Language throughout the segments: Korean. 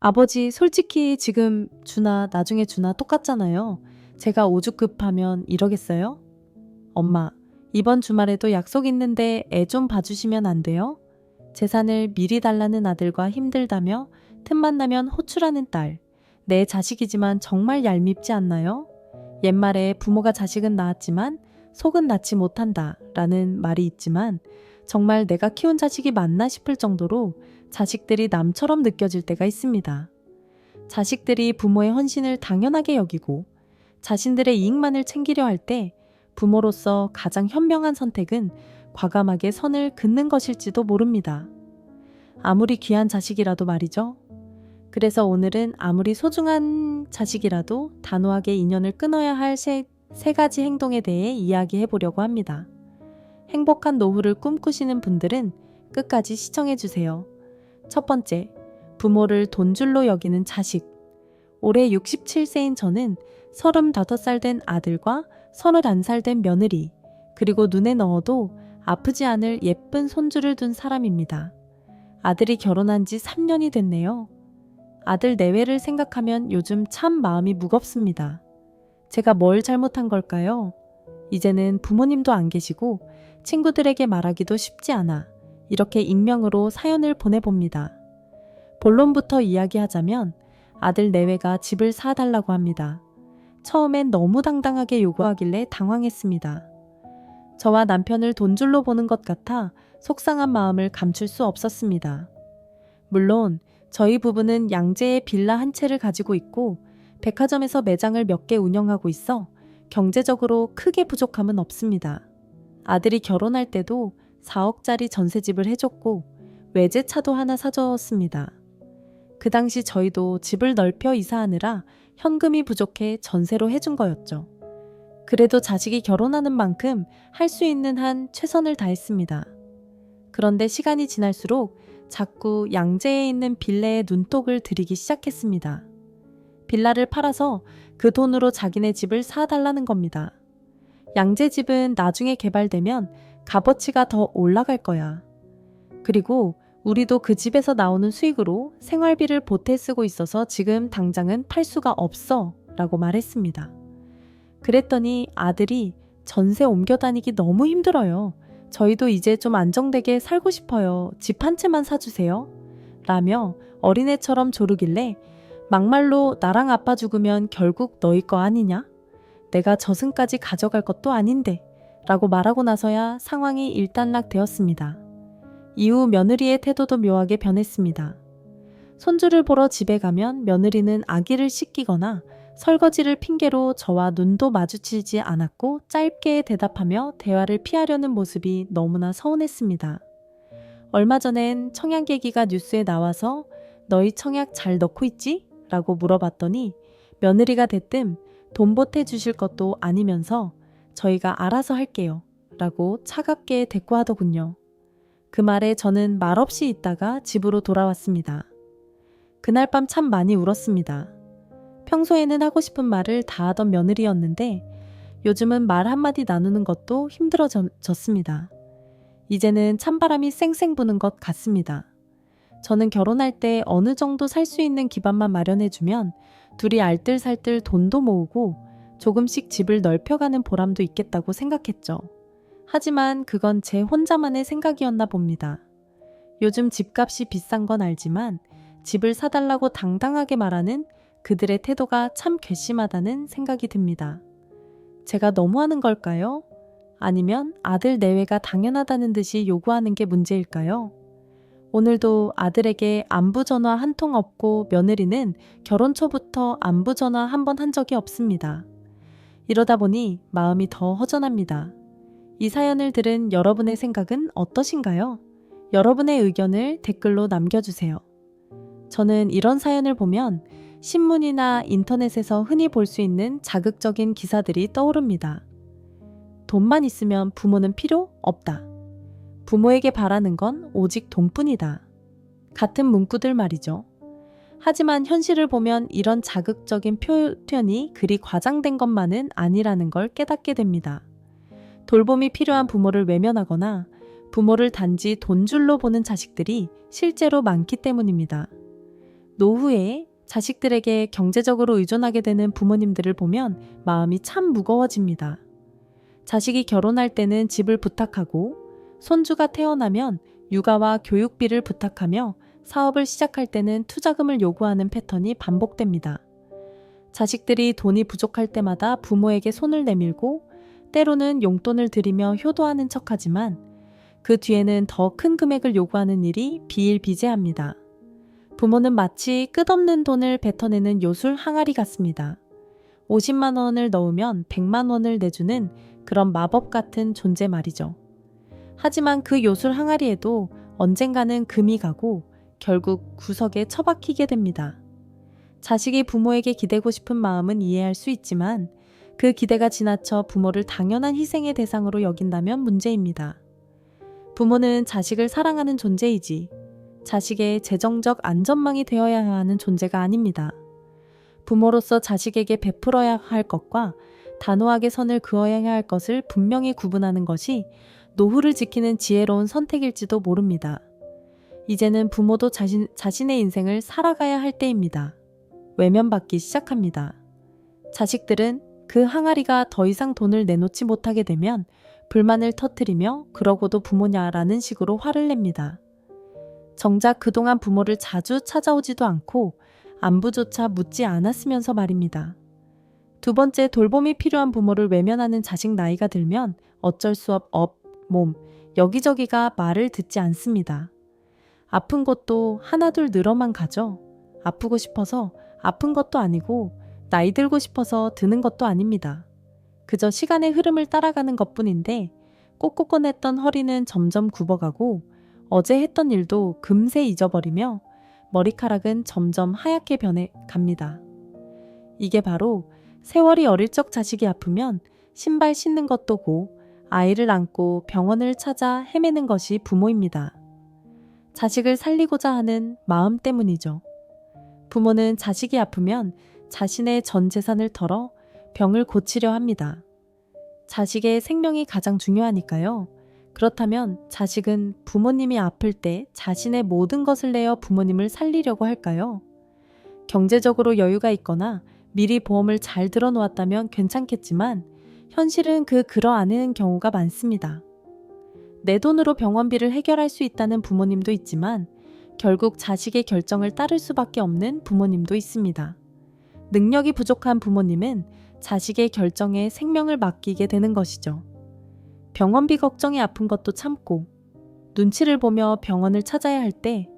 아버지, 솔직히 지금 주나 나중에 주나 똑같잖아요. 제가 오죽급하면 이러겠어요? 엄마, 이번 주말에도 약속 있는데 애 좀 봐주시면 안 돼요? 재산을 미리 달라는 아들과 힘들다며 틈만 나면 호출하는 딸. 내 자식이지만 정말 얄밉지 않나요? 옛말에 부모가 자식은 낳았지만 속은 낳지 못한다 라는 말이 있지만 정말 내가 키운 자식이 맞나 싶을 정도로 자식들이 남처럼 느껴질 때가 있습니다. 자식들이 부모의 헌신을 당연하게 여기고 자신들의 이익만을 챙기려 할 때 부모로서 가장 현명한 선택은 과감하게 선을 긋는 것일지도 모릅니다. 아무리 귀한 자식이라도 말이죠. 그래서 오늘은 아무리 소중한 자식이라도 단호하게 인연을 끊어야 할 세 가지 행동에 대해 이야기해 보려고 합니다. 행복한 노후를 꿈꾸시는 분들은 끝까지 시청해 주세요. 첫 번째, 부모를 돈줄로 여기는 자식. 올해 67세인 저는 35살 된 아들과 31살 된 며느리, 그리고 눈에 넣어도 아프지 않을 예쁜 손주를 둔 사람입니다. 아들이 결혼한 지 3년이 됐네요. 아들 내외를 생각하면 요즘 참 마음이 무겁습니다. 제가 뭘 잘못한 걸까요? 이제는 부모님도 안 계시고 친구들에게 말하기도 쉽지 않아 이렇게 익명으로 사연을 보내봅니다. 본론부터 이야기하자면 아들 내외가 집을 사달라고 합니다. 처음엔 너무 당당하게 요구하길래 당황했습니다. 저와 남편을 돈줄로 보는 것 같아 속상한 마음을 감출 수 없었습니다. 물론 저희 부부는 양재에 빌라 한 채를 가지고 있고 백화점에서 매장을 몇 개 운영하고 있어 경제적으로 크게 부족함은 없습니다. 아들이 결혼할 때도 4억짜리 전세집을 해줬고 외제차도 하나 사줬습니다. 그 당시 저희도 집을 넓혀 이사하느라 현금이 부족해 전세로 해준 거였죠. 그래도 자식이 결혼하는 만큼 할 수 있는 한 최선을 다했습니다. 그런데 시간이 지날수록 자꾸 양재에 있는 빌라에 눈독을 들이기 시작했습니다. 빌라를 팔아서 그 돈으로 자기네 집을 사달라는 겁니다. 양재 집은 나중에 개발되면 값어치가 더 올라갈 거야. 그리고 우리도 그 집에서 나오는 수익으로 생활비를 보태 쓰고 있어서 지금 당장은 팔 수가 없어 라고 말했습니다. 그랬더니 아들이 전세 옮겨 다니기 너무 힘들어요. 저희도 이제 좀 안정되게 살고 싶어요. 집 한 채만 사주세요. 라며 어린애처럼 조르길래 막말로 나랑 아빠 죽으면 결국 너희 거 아니냐? 내가 저승까지 가져갈 것도 아닌데 라고 말하고 나서야 상황이 일단락 되었습니다. 이후 며느리의 태도도 묘하게 변했습니다. 손주를 보러 집에 가면 며느리는 아기를 씻기거나 설거지를 핑계로 저와 눈도 마주치지 않았고 짧게 대답하며 대화를 피하려는 모습이 너무나 서운했습니다. 얼마 전엔 청양계기가 뉴스에 나와서 너희 청약 잘 넣고 있지? 라고 물어봤더니 며느리가 대뜸 돈 보태주실 것도 아니면서 저희가 알아서 할게요 라고 차갑게 대꾸하더군요. 그 말에 저는 말없이 있다가 집으로 돌아왔습니다. 그날 밤 참 많이 울었습니다. 평소에는 하고 싶은 말을 다 하던 며느리였는데 요즘은 말 한마디 나누는 것도 힘들어졌습니다. 이제는 찬바람이 쌩쌩 부는 것 같습니다. 저는 결혼할 때 어느 정도 살 수 있는 기반만 마련해주면 둘이 알뜰살뜰 돈도 모으고 조금씩 집을 넓혀가는 보람도 있겠다고 생각했죠. 하지만 그건 제 혼자만의 생각이었나 봅니다. 요즘 집값이 비싼 건 알지만 집을 사달라고 당당하게 말하는 그들의 태도가 참 괘씸하다는 생각이 듭니다. 제가 너무하는 걸까요? 아니면 아들 내외가 당연하다는 듯이 요구하는 게 문제일까요? 오늘도 아들에게 안부 전화 한 통 없고 며느리는 결혼 초부터 안부 전화 한 번 한 적이 없습니다. 이러다 보니 마음이 더 허전합니다. 이 사연을 들은 여러분의 생각은 어떠신가요? 여러분의 의견을 댓글로 남겨주세요. 저는 이런 사연을 보면 신문이나 인터넷에서 흔히 볼 수 있는 자극적인 기사들이 떠오릅니다. 돈만 있으면 부모는 필요 없다. 부모에게 바라는 건 오직 돈뿐이다. 같은 문구들 말이죠. 하지만 현실을 보면 이런 자극적인 표현이 그리 과장된 것만은 아니라는 걸 깨닫게 됩니다. 돌봄이 필요한 부모를 외면하거나 부모를 단지 돈줄로 보는 자식들이 실제로 많기 때문입니다. 노후에 자식들에게 경제적으로 의존하게 되는 부모님들을 보면 마음이 참 무거워집니다. 자식이 결혼할 때는 집을 부탁하고 손주가 태어나면 육아와 교육비를 부탁하며 사업을 시작할 때는 투자금을 요구하는 패턴이 반복됩니다. 자식들이 돈이 부족할 때마다 부모에게 손을 내밀고 때로는 용돈을 드리며 효도하는 척하지만 그 뒤에는 더 큰 금액을 요구하는 일이 비일비재합니다. 부모는 마치 끝없는 돈을 뱉어내는 요술 항아리 같습니다. 50만 원을 넣으면 100만 원을 내주는 그런 마법 같은 존재 말이죠. 하지만 그 요술 항아리에도 언젠가는 금이 가고 결국 구석에 처박히게 됩니다. 자식이 부모에게 기대고 싶은 마음은 이해할 수 있지만 그 기대가 지나쳐 부모를 당연한 희생의 대상으로 여긴다면 문제입니다. 부모는 자식을 사랑하는 존재이지 자식의 재정적 안전망이 되어야 하는 존재가 아닙니다. 부모로서 자식에게 베풀어야 할 것과 단호하게 선을 그어야 할 것을 분명히 구분하는 것이 노후를 지키는 지혜로운 선택일지도 모릅니다. 이제는 부모도 자신의 인생을 살아가야 할 때입니다. 외면받기 시작합니다. 자식들은 그 항아리가 더 이상 돈을 내놓지 못하게 되면 불만을 터뜨리며 그러고도 부모냐라는 식으로 화를 냅니다. 정작 그동안 부모를 자주 찾아오지도 않고 안부조차 묻지 않았으면서 말입니다. 두 번째, 돌봄이 필요한 부모를 외면하는 자식 나이가 들면 어쩔 수 몸, 여기저기가 말을 듣지 않습니다. 아픈 것도 하나둘 늘어만 가죠. 아프고 싶어서 아픈 것도 아니고 나이 들고 싶어서 드는 것도 아닙니다. 그저 시간의 흐름을 따라가는 것뿐인데 꼿꼿건했던 허리는 점점 굽어가고 어제 했던 일도 금세 잊어버리며 머리카락은 점점 하얗게 변해갑니다. 이게 바로 세월이 어릴 적 자식이 아프면 신발 신는 것도 고 아이를 안고 병원을 찾아 헤매는 것이 부모입니다. 자식을 살리고자 하는 마음 때문이죠. 부모는 자식이 아프면 자신의 전 재산을 털어 병을 고치려 합니다. 자식의 생명이 가장 중요하니까요. 그렇다면 자식은 부모님이 아플 때 자신의 모든 것을 내어 부모님을 살리려고 할까요? 경제적으로 여유가 있거나 미리 보험을 잘 들어놓았다면 괜찮겠지만 현실은 그러하는 경우가 많습니다. 내 돈으로 병원비를 해결할 수 있다는 부모님도 있지만 결국 자식의 결정을 따를 수밖에 없는 부모님도 있습니다. 능력이 부족한 부모님은 자식의 결정에 생명을 맡기게 되는 것이죠. 병원비 걱정이 아픈 것도 참고 눈치를 보며 병원을 찾아야 할 때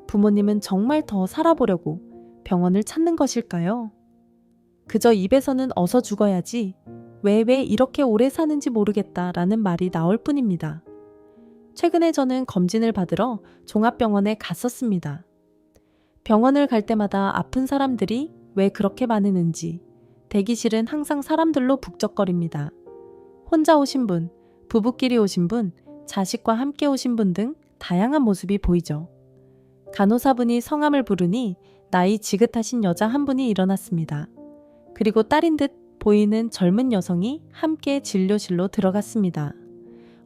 부모님은 정말 더 살아보려고 병원을 찾는 것일까요? 그저 입에서는 어서 죽어야지 왜 이렇게 오래 사는지 모르겠다라는 말이 나올 뿐입니다. 최근에 저는 검진을 받으러 종합병원에 갔었습니다. 병원을 갈 때마다 아픈 사람들이 왜 그렇게 많은지 대기실은 항상 사람들로 북적거립니다. 혼자 오신 분, 부부끼리 오신 분, 자식과 함께 오신 분 등 다양한 모습이 보이죠. 간호사분이 성함을 부르니 나이 지긋하신 여자 한 분이 일어났습니다. 그리고 딸인 듯 보이는 젊은 여성이 함께 진료실로 들어갔습니다.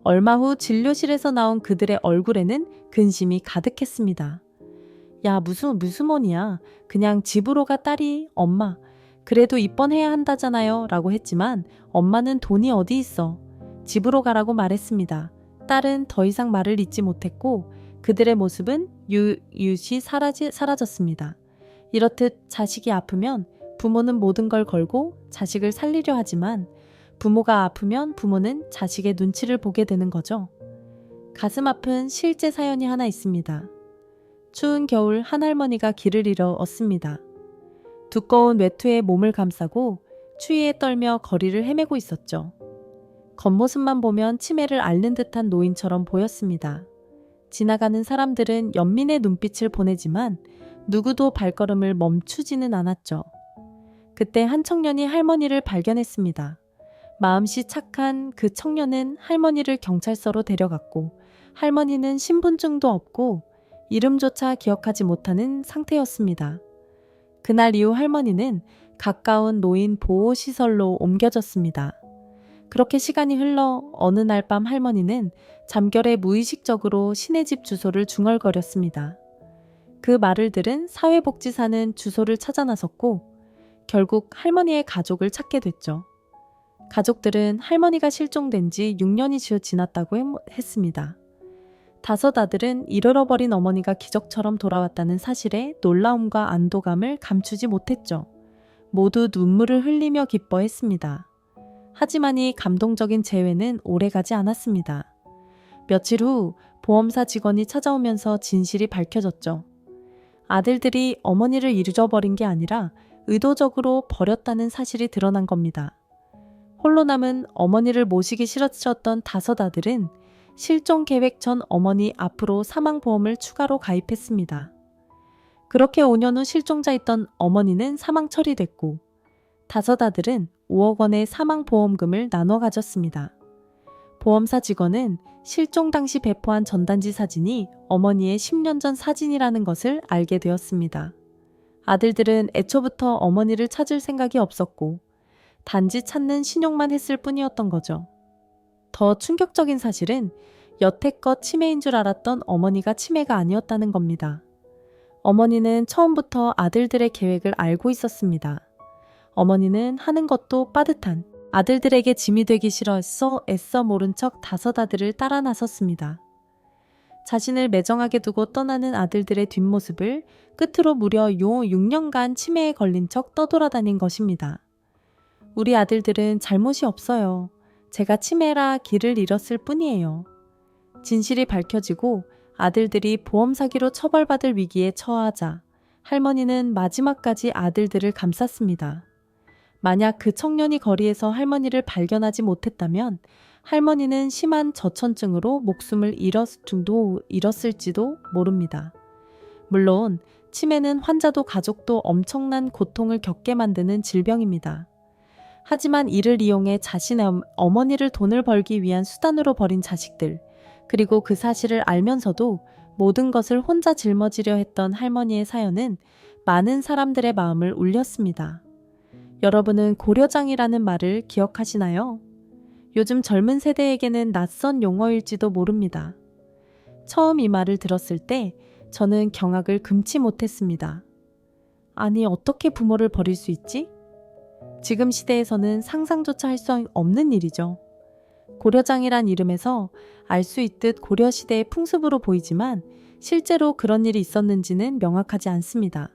얼마 후 진료실에서 나온 그들의 얼굴에는 근심이 가득했습니다. 야, 무슨 원이야. 그냥 집으로 가 딸이. 엄마. 그래도 입원해야 한다잖아요. 라고 했지만 엄마는 돈이 어디 있어. 집으로 가라고 말했습니다. 딸은 더 이상 말을 잇지 못했고 그들의 모습은 유유시 사라졌습니다. 이렇듯 자식이 아프면 부모는 모든 걸 걸고 자식을 살리려 하지만 부모가 아프면 부모는 자식의 눈치를 보게 되는 거죠. 가슴 아픈 실제 사연이 하나 있습니다. 추운 겨울 한 할머니가 길을 잃어 얻습니다. 두꺼운 외투에 몸을 감싸고 추위에 떨며 거리를 헤매고 있었죠. 겉모습만 보면 치매를 앓는 듯한 노인처럼 보였습니다. 지나가는 사람들은 연민의 눈빛을 보내지만 누구도 발걸음을 멈추지는 않았죠. 그때 한 청년이 할머니를 발견했습니다. 마음씨 착한 그 청년은 할머니를 경찰서로 데려갔고 할머니는 신분증도 없고 이름조차 기억하지 못하는 상태였습니다. 그날 이후 할머니는 가까운 노인 보호시설로 옮겨졌습니다. 그렇게 시간이 흘러 어느 날 밤 할머니는 잠결에 무의식적으로 신의 집 주소를 중얼거렸습니다. 그 말을 들은 사회복지사는 주소를 찾아 나섰고 결국 할머니의 가족을 찾게 됐죠. 가족들은 할머니가 실종된 지 6년이 지났다고 했습니다. 5 아들은 잃어버린 어머니가 기적처럼 돌아왔다는 사실에 놀라움과 안도감을 감추지 못했죠. 모두 눈물을 흘리며 기뻐했습니다. 하지만 이 감동적인 재회는 오래가지 않았습니다. 며칠 후 보험사 직원이 찾아오면서 진실이 밝혀졌죠. 아들들이 어머니를 잃어버린 게 아니라 의도적으로 버렸다는 사실이 드러난 겁니다. 홀로 남은 어머니를 모시기 싫어졌던 5 아들은 실종 계획 전 어머니 앞으로 사망보험을 추가로 가입했습니다. 그렇게 5년 후 실종자였던 어머니는 사망 처리됐고 5 아들은 5억 원의 사망보험금을 나눠 가졌습니다. 보험사 직원은 실종 당시 배포한 전단지 사진이 어머니의 10년 전 사진이라는 것을 알게 되었습니다. 아들들은 애초부터 어머니를 찾을 생각이 없었고 단지 찾는 신용만 했을 뿐이었던 거죠. 더 충격적인 사실은 여태껏 치매인 줄 알았던 어머니가 치매가 아니었다는 겁니다. 어머니는 처음부터 아들들의 계획을 알고 있었습니다. 어머니는 하는 것도 빠듯한 아들들에게 짐이 되기 싫어서 애써 모른 척 5 아들을 따라 나섰습니다. 자신을 매정하게 두고 떠나는 아들들의 뒷모습을 끝으로 무려 6년간 치매에 걸린 척 떠돌아다닌 것입니다. 우리 아들들은 잘못이 없어요. 제가 치매라 길을 잃었을 뿐이에요. 진실이 밝혀지고 아들들이 보험 사기로 처벌받을 위기에 처하자 할머니는 마지막까지 아들들을 감쌌습니다. 만약 그 청년이 거리에서 할머니를 발견하지 못했다면 할머니는 심한 저천증으로 목숨을 잃었을지도 모릅니다. 물론 치매는 환자도 가족도 엄청난 고통을 겪게 만드는 질병입니다. 하지만 이를 이용해 자신의 어머니를 돈을 벌기 위한 수단으로 버린 자식들, 그리고 그 사실을 알면서도 모든 것을 혼자 짊어지려 했던 할머니의 사연은 많은 사람들의 마음을 울렸습니다. 여러분은 고려장이라는 말을 기억하시나요? 요즘 젊은 세대에게는 낯선 용어일지도 모릅니다. 처음 이 말을 들었을 때 저는 경악을 금치 못했습니다. 아니, 어떻게 부모를 버릴 수 있지? 지금 시대에서는 상상조차 할 수 없는 일이죠. 고려장이란 이름에서 알 수 있듯 고려시대의 풍습으로 보이지만 실제로 그런 일이 있었는지는 명확하지 않습니다.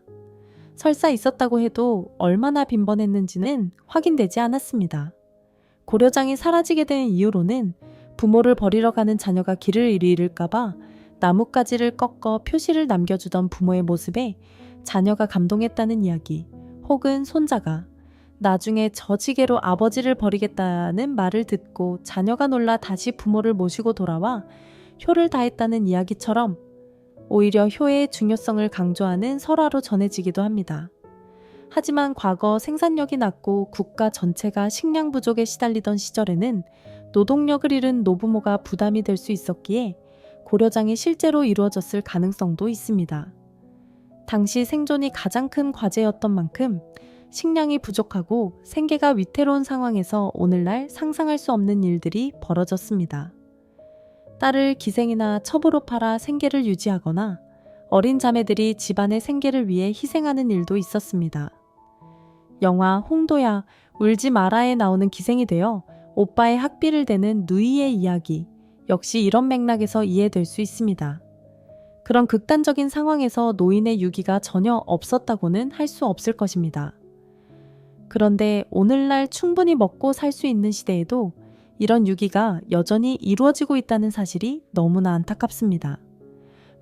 설사 있었다고 해도 얼마나 빈번했는지는 확인되지 않았습니다. 고려장이 사라지게 된 이유로는 부모를 버리러 가는 자녀가 길을 잃을까봐 나뭇가지를 꺾어 표시를 남겨주던 부모의 모습에 자녀가 감동했다는 이야기, 혹은 손자가 나중에 저 지게로 아버지를 버리겠다는 말을 듣고 자녀가 놀라 다시 부모를 모시고 돌아와 효를 다했다는 이야기처럼 오히려 효의 중요성을 강조하는 설화로 전해지기도 합니다. 하지만 과거 생산력이 낮고 국가 전체가 식량 부족에 시달리던 시절에는 노동력을 잃은 노부모가 부담이 될 수 있었기에 고려장이 실제로 이루어졌을 가능성도 있습니다. 당시 생존이 가장 큰 과제였던 만큼 식량이 부족하고 생계가 위태로운 상황에서 오늘날 상상할 수 없는 일들이 벌어졌습니다. 딸을 기생이나 첩으로 팔아 생계를 유지하거나 어린 자매들이 집안의 생계를 위해 희생하는 일도 있었습니다. 영화 홍도야 울지 마라에 나오는 기생이 되어 오빠의 학비를 대는 누이의 이야기 역시 이런 맥락에서 이해될 수 있습니다. 그런 극단적인 상황에서 노인의 유기가 전혀 없었다고는 할 수 없을 것입니다. 그런데 오늘날 충분히 먹고 살 수 있는 시대에도 이런 유기가 여전히 이루어지고 있다는 사실이 너무나 안타깝습니다.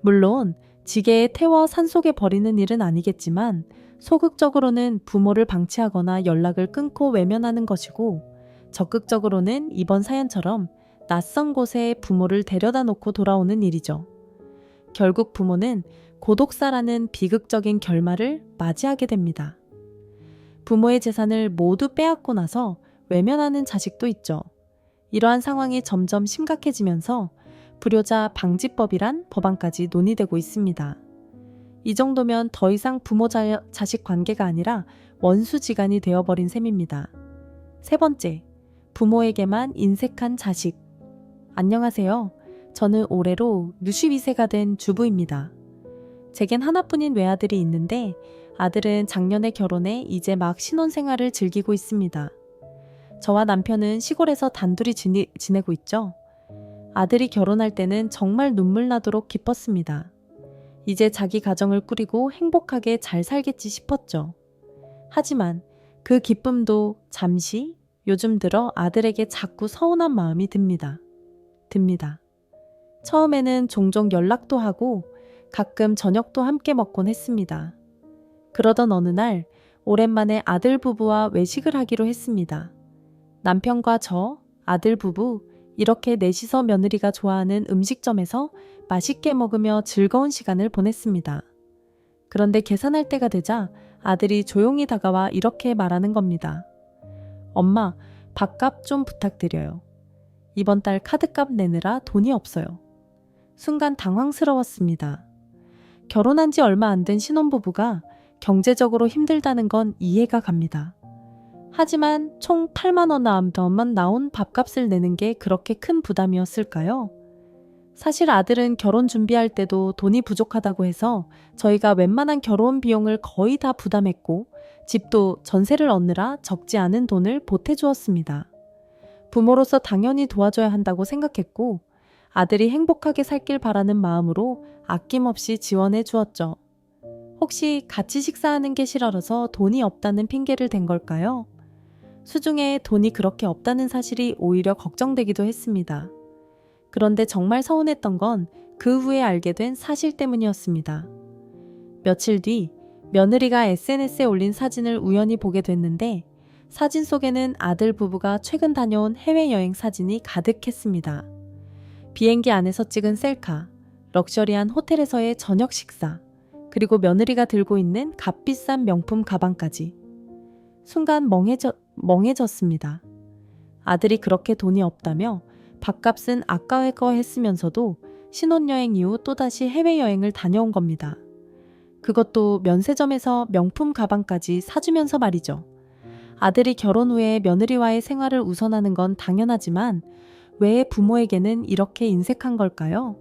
물론 지게에 태워 산속에 버리는 일은 아니겠지만 소극적으로는 부모를 방치하거나 연락을 끊고 외면하는 것이고 적극적으로는 이번 사연처럼 낯선 곳에 부모를 데려다 놓고 돌아오는 일이죠. 결국 부모는 고독사라는 비극적인 결말을 맞이하게 됩니다. 부모의 재산을 모두 빼앗고 나서 외면하는 자식도 있죠. 이러한 상황이 점점 심각해지면서 불효자 방지법이란 법안까지 논의되고 있습니다. 이 정도면 더 이상 부모 자식 관계가 아니라 원수지간이 되어버린 셈입니다. 3번째, 부모에게만 인색한 자식. 안녕하세요. 저는 올해로 62세가 된 주부입니다. 제겐 하나뿐인 외아들이 있는데 아들은 작년에 결혼해 이제 막 신혼생활을 즐기고 있습니다. 저와 남편은 시골에서 단둘이 지내고 있죠. 아들이 결혼할 때는 정말 눈물 나도록 기뻤습니다. 이제 자기 가정을 꾸리고 행복하게 잘 살겠지 싶었죠. 하지만 그 기쁨도 잠시 요즘 들어 아들에게 자꾸 서운한 마음이 듭니다. 처음에는 종종 연락도 하고 가끔 저녁도 함께 먹곤 했습니다. 그러던 어느 날 오랜만에 아들 부부와 외식을 하기로 했습니다. 남편과 저, 아들 부부 이렇게 넷이서 며느리가 좋아하는 음식점에서 맛있게 먹으며 즐거운 시간을 보냈습니다. 그런데 계산할 때가 되자 아들이 조용히 다가와 이렇게 말하는 겁니다. 엄마, 밥값 좀 부탁드려요. 이번 달 카드값 내느라 돈이 없어요. 순간 당황스러웠습니다. 결혼한 지 얼마 안 된 신혼부부가 경제적으로 힘들다는 건 이해가 갑니다. 하지만 총 8만 원만 나온 밥값을 내는 게 그렇게 큰 부담이었을까요? 사실 아들은 결혼 준비할 때도 돈이 부족하다고 해서 저희가 웬만한 결혼 비용을 거의 다 부담했고 집도 전세를 얻느라 적지 않은 돈을 보태주었습니다. 부모로서 당연히 도와줘야 한다고 생각했고 아들이 행복하게 살길 바라는 마음으로 아낌없이 지원해 주었죠. 혹시 같이 식사하는 게 싫어서 돈이 없다는 핑계를 댄 걸까요? 수중에 돈이 그렇게 없다는 사실이 오히려 걱정되기도 했습니다. 그런데 정말 서운했던 건 그 후에 알게 된 사실 때문이었습니다. 며칠 뒤 며느리가 SNS에 올린 사진을 우연히 보게 됐는데 사진 속에는 아들 부부가 최근 다녀온 해외여행 사진이 가득했습니다. 비행기 안에서 찍은 셀카, 럭셔리한 호텔에서의 저녁 식사, 그리고 며느리가 들고 있는 값비싼 명품 가방까지. 순간 멍해졌습니다. 아들이 그렇게 돈이 없다며 밥값은 아까워했으면서도 신혼여행 이후 또다시 해외여행을 다녀온 겁니다. 그것도 면세점에서 명품 가방까지 사주면서 말이죠. 아들이 결혼 후에 며느리와의 생활을 우선하는 건 당연하지만 왜 부모에게는 이렇게 인색한 걸까요?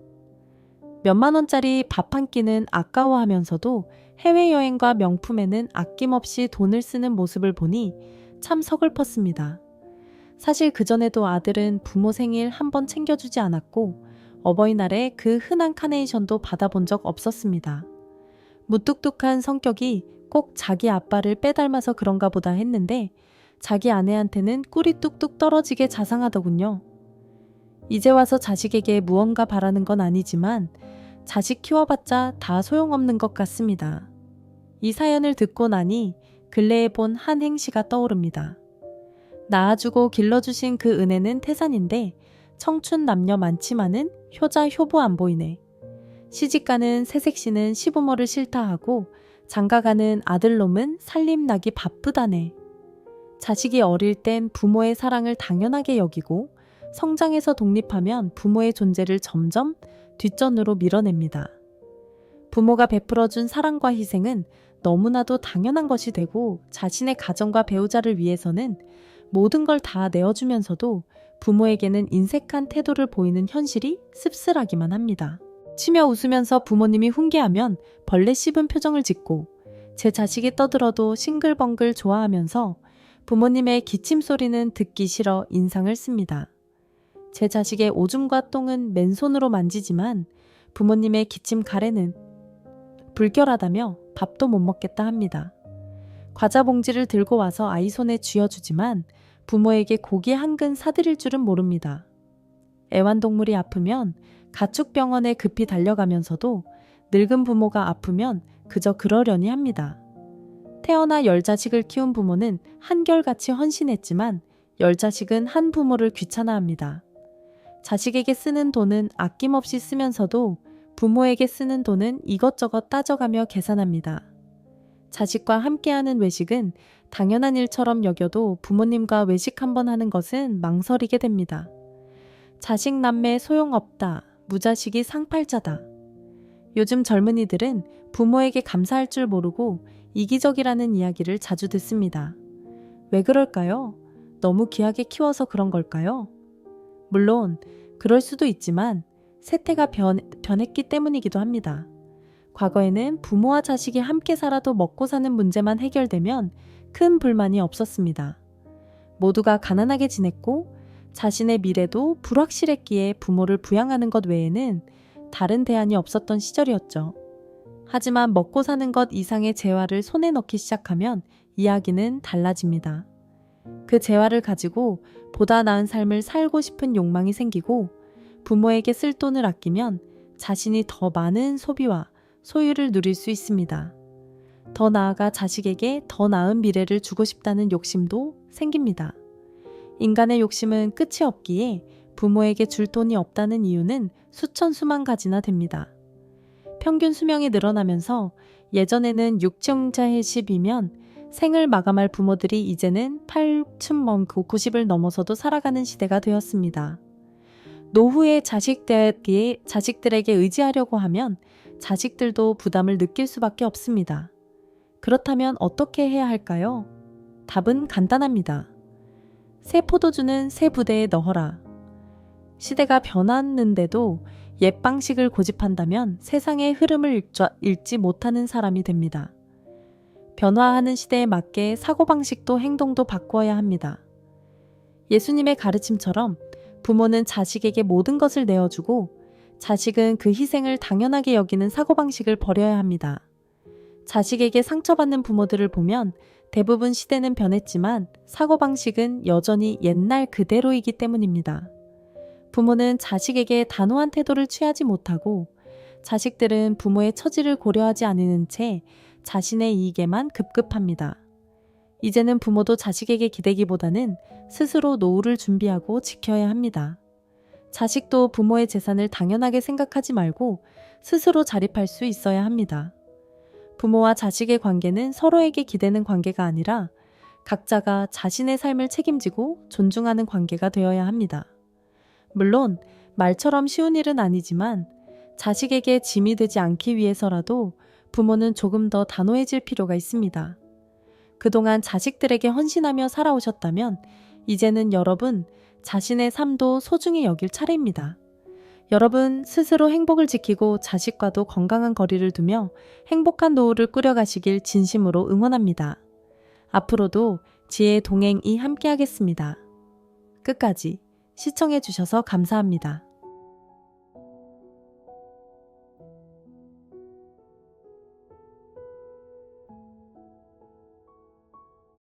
몇만 원짜리 밥 한 끼는 아까워하면서도 해외여행과 명품에는 아낌없이 돈을 쓰는 모습을 보니 참 서글펐습니다. 사실 그전에도 아들은 부모 생일 한 번 챙겨주지 않았고 어버이날에 그 흔한 카네이션도 받아본 적 없었습니다. 무뚝뚝한 성격이 꼭 자기 아빠를 빼닮아서 그런가 보다 했는데 자기 아내한테는 꿀이 뚝뚝 떨어지게 자상하더군요. 이제 와서 자식에게 무언가 바라는 건 아니지만 자식 키워봤자 다 소용없는 것 같습니다. 이 사연을 듣고 나니 근래에 본 한 행시가 떠오릅니다. 낳아주고 길러주신 그 은혜는 태산인데 청춘 남녀 많지만은 효자 효부 안 보이네. 시집가는 새색시는 시부모를 싫다하고 장가가는 아들놈은 살림 나기 바쁘다네. 자식이 어릴 땐 부모의 사랑을 당연하게 여기고 성장해서 독립하면 부모의 존재를 점점 뒷전으로 밀어냅니다. 부모가 베풀어준 사랑과 희생은 너무나도 당연한 것이 되고 자신의 가정과 배우자를 위해서는 모든 걸 다 내어주면서도 부모에게는 인색한 태도를 보이는 현실이 씁쓸하기만 합니다. 치며 웃으면서 부모님이 훈계하면 벌레 씹은 표정을 짓고 제 자식이 떠들어도 싱글벙글 좋아하면서 부모님의 기침 소리는 듣기 싫어 인상을 씁니다. 제 자식의 오줌과 똥은 맨손으로 만지지만 부모님의 기침 가래는 불결하다며 밥도 못 먹겠다 합니다. 과자 봉지를 들고 와서 아이 손에 쥐어주지만 부모에게 고기 한 근 사드릴 줄은 모릅니다. 애완동물이 아프면 가축병원에 급히 달려가면서도 늙은 부모가 아프면 그저 그러려니 합니다. 태어나 10자식을 키운 부모는 한결같이 헌신했지만 10자식은 한 부모를 귀찮아합니다. 자식에게 쓰는 돈은 아낌없이 쓰면서도 부모에게 쓰는 돈은 이것저것 따져가며 계산합니다. 자식과 함께하는 외식은 당연한 일처럼 여겨도 부모님과 외식 한번 하는 것은 망설이게 됩니다. 자식 남매 소용없다. 무자식이 상팔자다. 요즘 젊은이들은 부모에게 감사할 줄 모르고 이기적이라는 이야기를 자주 듣습니다. 왜 그럴까요? 너무 귀하게 키워서 그런 걸까요? 물론 그럴 수도 있지만 세태가 변했기 때문이기도 합니다. 과거에는 부모와 자식이 함께 살아도 먹고 사는 문제만 해결되면 큰 불만이 없었습니다. 모두가 가난하게 지냈고 자신의 미래도 불확실했기에 부모를 부양하는 것 외에는 다른 대안이 없었던 시절이었죠. 하지만 먹고 사는 것 이상의 재화를 손에 넣기 시작하면 이야기는 달라집니다. 그 재화를 가지고 보다 나은 삶을 살고 싶은 욕망이 생기고 부모에게 쓸 돈을 아끼면 자신이 더 많은 소비와 소유를 누릴 수 있습니다. 더 나아가 자식에게 더 나은 미래를 주고 싶다는 욕심도 생깁니다. 인간의 욕심은 끝이 없기에 부모에게 줄 돈이 없다는 이유는 수천 수만 가지나 됩니다. 평균 수명이 늘어나면서 예전에는 6층자의10이면 생을 마감할 부모들이 이제는 8층90을 넘어서도 살아가는 시대가 되었습니다. 노후의 자식들에게 의지하려고 하면 자식들도 부담을 느낄 수밖에 없습니다. 그렇다면 어떻게 해야 할까요? 답은 간단합니다. 새 포도주는 새 부대에 넣어라. 시대가 변했는데도 옛 방식을 고집한다면 세상의 흐름을 읽지 못하는 사람이 됩니다. 변화하는 시대에 맞게 사고방식도 행동도 바꾸어야 합니다. 예수님의 가르침처럼 부모는 자식에게 모든 것을 내어주고 자식은 그 희생을 당연하게 여기는 사고방식을 버려야 합니다. 자식에게 상처받는 부모들을 보면 대부분 시대는 변했지만 사고방식은 여전히 옛날 그대로이기 때문입니다. 부모는 자식에게 단호한 태도를 취하지 못하고 자식들은 부모의 처지를 고려하지 않는 채 자신의 이익에만 급급합니다. 이제는 부모도 자식에게 기대기보다는 스스로 노후를 준비하고 지켜야 합니다. 자식도 부모의 재산을 당연하게 생각하지 말고 스스로 자립할 수 있어야 합니다. 부모와 자식의 관계는 서로에게 기대는 관계가 아니라 각자가 자신의 삶을 책임지고 존중하는 관계가 되어야 합니다. 물론 말처럼 쉬운 일은 아니지만 자식에게 짐이 되지 않기 위해서라도 부모는 조금 더 단호해질 필요가 있습니다. 그동안 자식들에게 헌신하며 살아오셨다면 이제는 여러분 자신의 삶도 소중히 여길 차례입니다. 여러분 스스로 행복을 지키고 자식과도 건강한 거리를 두며 행복한 노후를 꾸려가시길 진심으로 응원합니다. 앞으로도 지혜의 동행이 함께하겠습니다. 끝까지 시청해주셔서 감사합니다.